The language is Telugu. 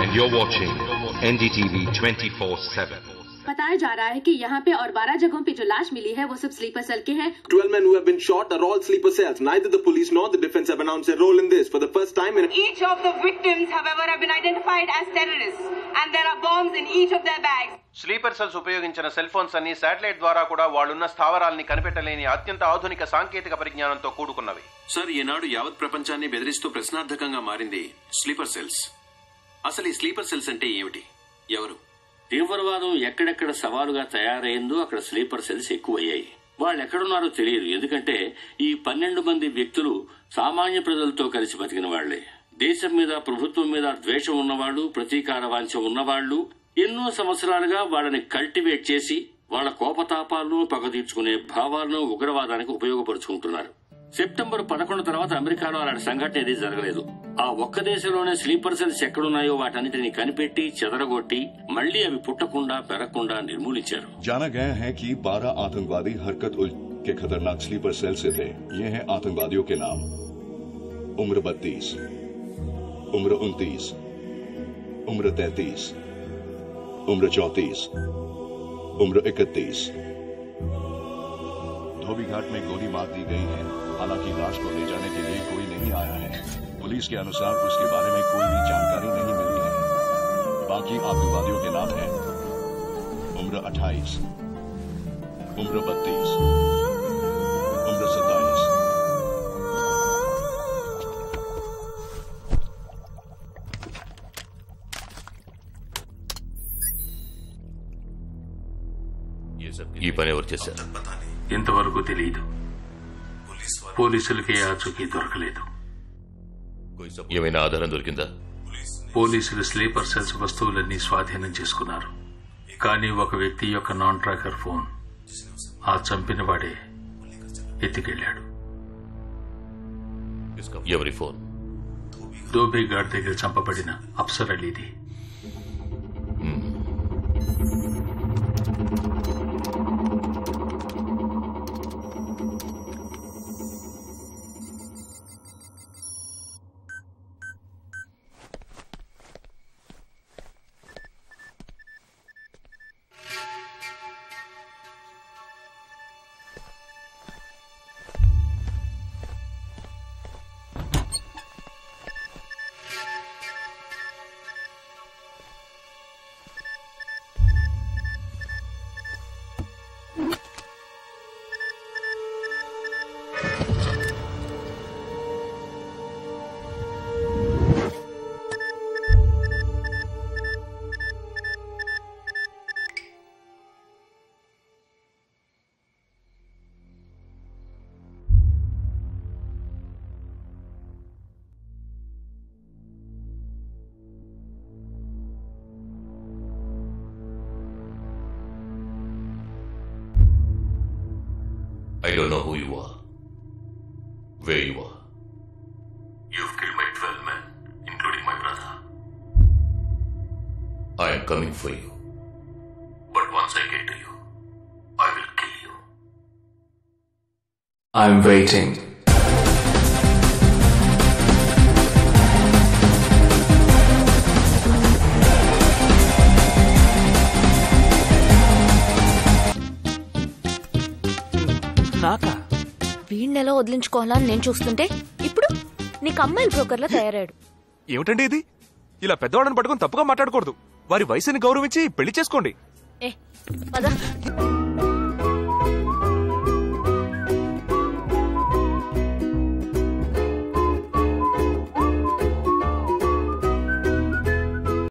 And you're watching NDTV 24/7. बताया जा रहा है कि यहाँ पे और 12 जगहों पे जो लाश मिली है वो सब स्लीपर सेल के हैं। 12 men who have been shot are all sleeper cells. Neither the police nor the defense have announced their role in this. For the first time in each of the victims, however, have been identified as terrorists, and there are bombs in each of their bags. Sleeper cells ఉపయోగించిన సెల్ ఫోన్స్ అన్ని శాటిలైట్ ద్వారా కూడా వాళ్ళున్న స్థావరాల్ని కనిపెట్టలేని అత్యంత ఆధునిక సాంకేతిక పరిజ్ఞానంతో కూడుకున్నవి. సార్, ఈనాడు యావత్ ప్రపంచాన్ని బెదిరిస్తూ ప్రశ్నార్థకంగా మారింది స్లీపర్ సెల్స్. అసలు ఈ స్లీపర్ సెల్స్ అంటే ఏమిటి? ఎవరు? తీవ్రవాదం ఎక్కడెక్కడ సవాలుగా తయారైందో అక్కడ స్లీపర్ సెల్స్ ఎక్కువయ్యాయి. వాళ్ళు ఎక్కడున్నారో తెలియదు. ఎందుకంటే ఈ 12 మంది వ్యక్తులు సామాన్య ప్రజలతో కలిసి బతికిన వాళ్లే. దేశం మీద, ప్రభుత్వం మీద ద్వేషం ఉన్నవాళ్లు, ప్రతీకార వాంఛ ఉన్నవాళ్లు ఎన్నో సంవత్సరాలుగా వాళ్ళని కల్టివేట్ చేసి వాళ్ళ కోపతాపాలను, పగ తీర్చుకునే భావాలను ఉగ్రవాదానికి ఉపయోగపరుచుకుంటున్నారు. సెప్టెంబర్ 11 తర్వాత అమెరికాలో అలాంటి సంఘటన ఏది జరగలేదు. ఆ ఒక్క దేశంలోనే స్లీపర్ సెల్స్ ఎక్కడున్నాయో వాటన్నిటిని కనిపెట్టి చెదరగొట్టి మళ్లీ అవి పుట్టకుండా పెరగకుండా నిర్మూలించారు. जाना गया है कि 12 आतंकवादी हरकत उल के खतरनाक स्लीपर सेल से थे. ये हैं आतंकवादियों के नाम: उम्र 32, उम्र 29, उम्र 33, उम्र 34, उम्र 31. धोबी घाट में गोली मार दी गई है. हालांकि लाश को ले जाने के लिए कोई नहीं आया है. पुलिस के अनुसार उसके बारे में कोई भी जानकारी नहीं मिली है. बाकी आतंकवादियों के नाम हैं: उम्र 28, उम्र 32, उम्र 27. ఈ పని ఎవరు చేశారు? ఇంతవరకు తెలియదు. పోలీసులకి ఆచూకీ దొరకలేదు. ఏమైనా ఆధారం దొరికిందా? పోలీసులు స్లీపర్ సెల్స్ వస్తువులన్నీ స్వాధీనం చేసుకున్నారు. కానీ ఒక వ్యక్తి యొక్క నాన్ ట్రాకర్ ఫోన్ ఆ చంపిన వాడే ఎత్తికెళ్లాడు. ఎవరి ఫోన్? ధోబీ ఘాట్ దగ్గర చంపబడిన Afsar అలీది. I don't know who you are, where you are. You've killed my 12 men, including my brother. I am coming for you. But once I get to you, I will kill you. I'm waiting. వీణ్ణెలా వదిలించుకోవాలని నేను చూస్తుంటే ఇప్పుడు నీకు అమ్మాయిల బ్రోకర్లా తయారాడు. ఏమిటండి ఇది? ఇలా పెద్దవాళ్ళని పట్టుకుని తప్పుగా మాట్లాడకూడదు. వారి వయసుని గౌరవించి పెళ్లి చేసుకోండి. పద.